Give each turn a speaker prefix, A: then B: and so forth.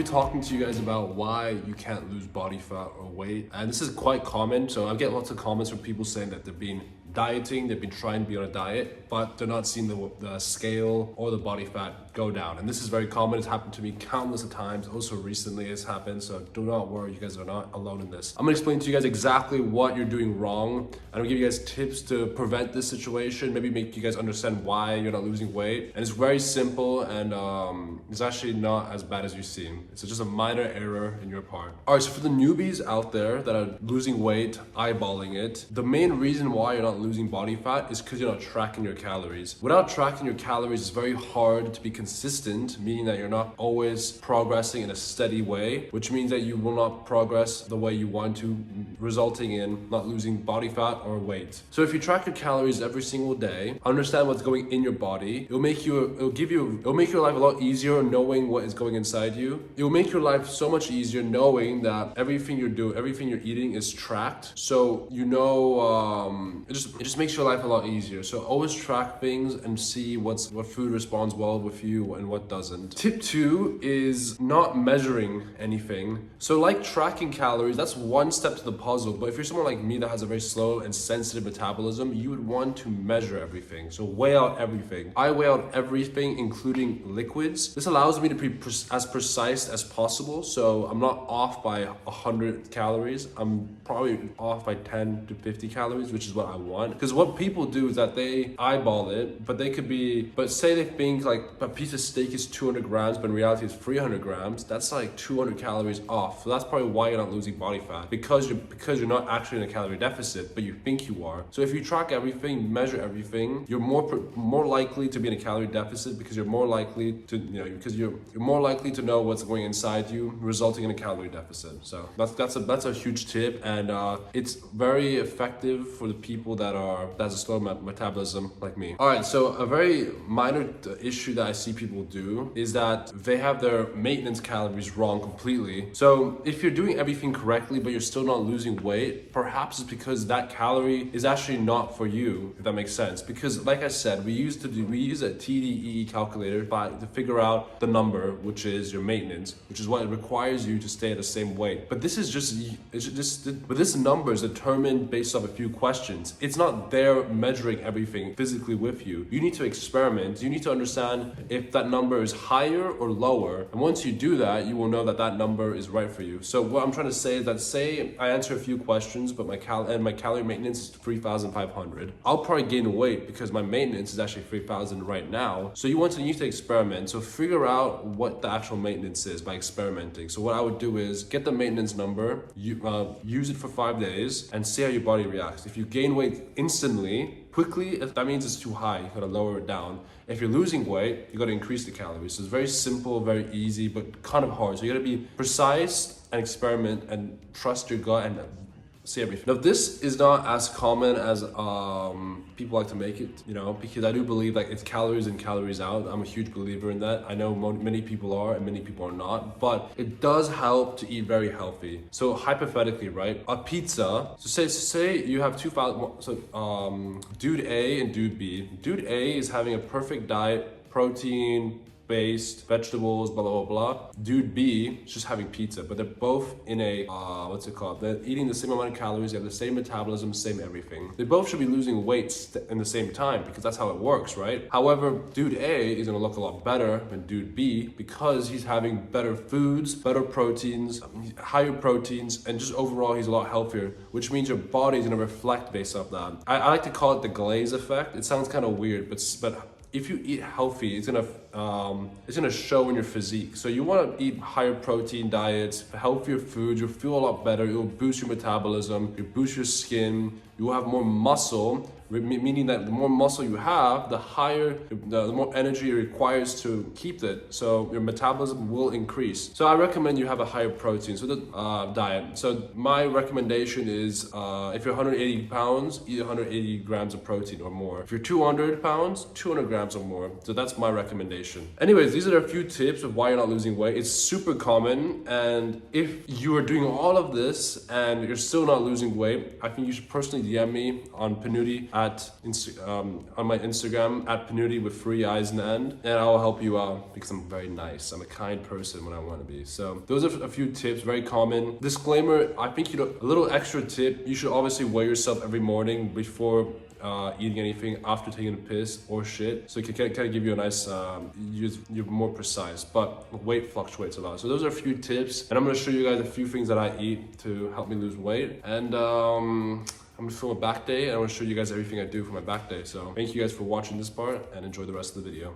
A: talking to you guys about why you can't lose body fat or weight. And this is quite common. So I get lots of comments from people saying that they've been dieting, they've been trying to be on a diet, but they're not seeing the scale or the body fat go down. And this is very common. It's happened to me countless of times. Also recently it's happened. So do not worry, you guys are not alone in this. I'm gonna explain to you guys exactly what you're doing wrong. I'm gonna give you guys tips to prevent this situation, maybe make you guys understand why you're not losing weight. And it's very simple, and it's actually not as bad as you seem. It's just a minor error in your part. All right, so for the newbies out there that are losing weight, eyeballing it, the main reason why you're not losing body fat is because you're not tracking your calories. Without tracking your calories, it's very hard to be consistent, meaning that you're not always progressing in a steady way, which means that you will not progress the way you want to, resulting in not losing body fat or weight. So if you track your calories every single day, understand what's going in your body, it'll make your life a lot easier knowing what is going inside you. It will make your life so much easier knowing that everything you're doing, everything you're eating is tracked. So you know, it just makes your life a lot easier. So always track things and see what food responds well with you and what doesn't. Tip 2 is not measuring anything. So like tracking calories, that's one step to the puzzle. But if you're someone like me that has a very slow and sensitive metabolism, you would want to measure everything. So weigh out everything. I weigh out everything, including liquids. This allows me to be as precise as possible. So I'm not off by 100 calories. I'm probably off by 10 to 50 calories, which is what I want. Because what people do is that they eyeball it, but say they think like a piece of steak is 200 grams, but in reality it's 300 grams. That's like 200 calories off. So that's probably why you're not losing body fat, because you're not actually in a calorie deficit, but you think you are. So if you track everything, measure everything, you're more likely to be in a calorie deficit, because you're more likely to know what's going inside you, resulting in a calorie deficit. So that's a huge tip, and it's very effective for the people that has a slow metabolism like me. All right, so a very minor issue that I see people do is that they have their maintenance calories wrong completely. So if you're doing everything correctly but you're still not losing weight, perhaps it's because that calorie is actually not for you, if that makes sense. Because like I said, we use a TDEE calculator to figure out the number, which is your maintenance, which is what it requires you to stay at the same weight. But this number is determined based off a few questions. It's not there measuring everything physically with you. You need to experiment. You need to understand if that number is higher or lower. And once you do that, you will know that that number is right for you. So what I'm trying to say is that, say I answer a few questions, but my calorie maintenance is 3,500. I'll probably gain weight because my maintenance is actually 3,000 right now. So you need to experiment. So figure out what the actual maintenance is by experimenting. So what I would do is get the maintenance number, use it for 5 days, and see how your body reacts. If you gain weight instantly, quickly, that means it's too high. You gotta lower it down. If you're losing weight, you gotta increase the calories. So it's very simple, very easy, but kind of hard. So you gotta be precise and experiment and trust your gut and see everything. Now, this is not as common as people like to make it, because I do believe like it's calories in, calories out. I'm a huge believer in that. I know many people are and many people are not, but it does help to eat very healthy. So hypothetically, right, a pizza, so say you have dude A and dude B. Dude A is having a perfect diet, protein based, vegetables, blah, blah, blah, blah. Dude B is just having pizza, but they're both in a, they're eating the same amount of calories, they have the same metabolism, same everything. They both should be losing weight in the same time, because that's how it works, right? However, dude A is gonna look a lot better than dude B because he's having better foods, better proteins, higher proteins, and just overall he's a lot healthier, which means your body is gonna reflect based off that. I like to call it the glaze effect. It sounds kind of weird, but if you eat healthy, it's gonna show in your physique. So you want to eat higher protein diets, healthier foods. You'll feel a lot better. It will boost your metabolism. You'll boost your skin. You will have more muscle, meaning that the more muscle you have, the more energy it requires to keep it. So your metabolism will increase. So I recommend you have a higher protein diet. So my recommendation is if you're 180 pounds, eat 180 grams of protein or more. If you're 200 pounds, 200 grams or more. So that's my recommendation. motivation. Anyways, these are a few tips of why you're not losing weight. It's super common, and if you are doing all of this and you're still not losing weight, I think you should personally DM me on Panuti on my Instagram at Panuti with 3 I's in the end, and I'll help you out because I'm very nice. I'm a kind person when I want to be. So those are a few tips, very common. Disclaimer, I think a little extra tip, you should obviously weigh yourself every morning before eating anything, after taking a piss or shit, so it can kind of give you a nice you're more precise, but weight fluctuates a lot. So those are a few tips, and I'm going to show you guys a few things that I eat to help me lose weight. And I'm gonna film a back day, and I want to show you guys everything I do for my back day. So thank you guys for watching this part, and enjoy the rest of the video.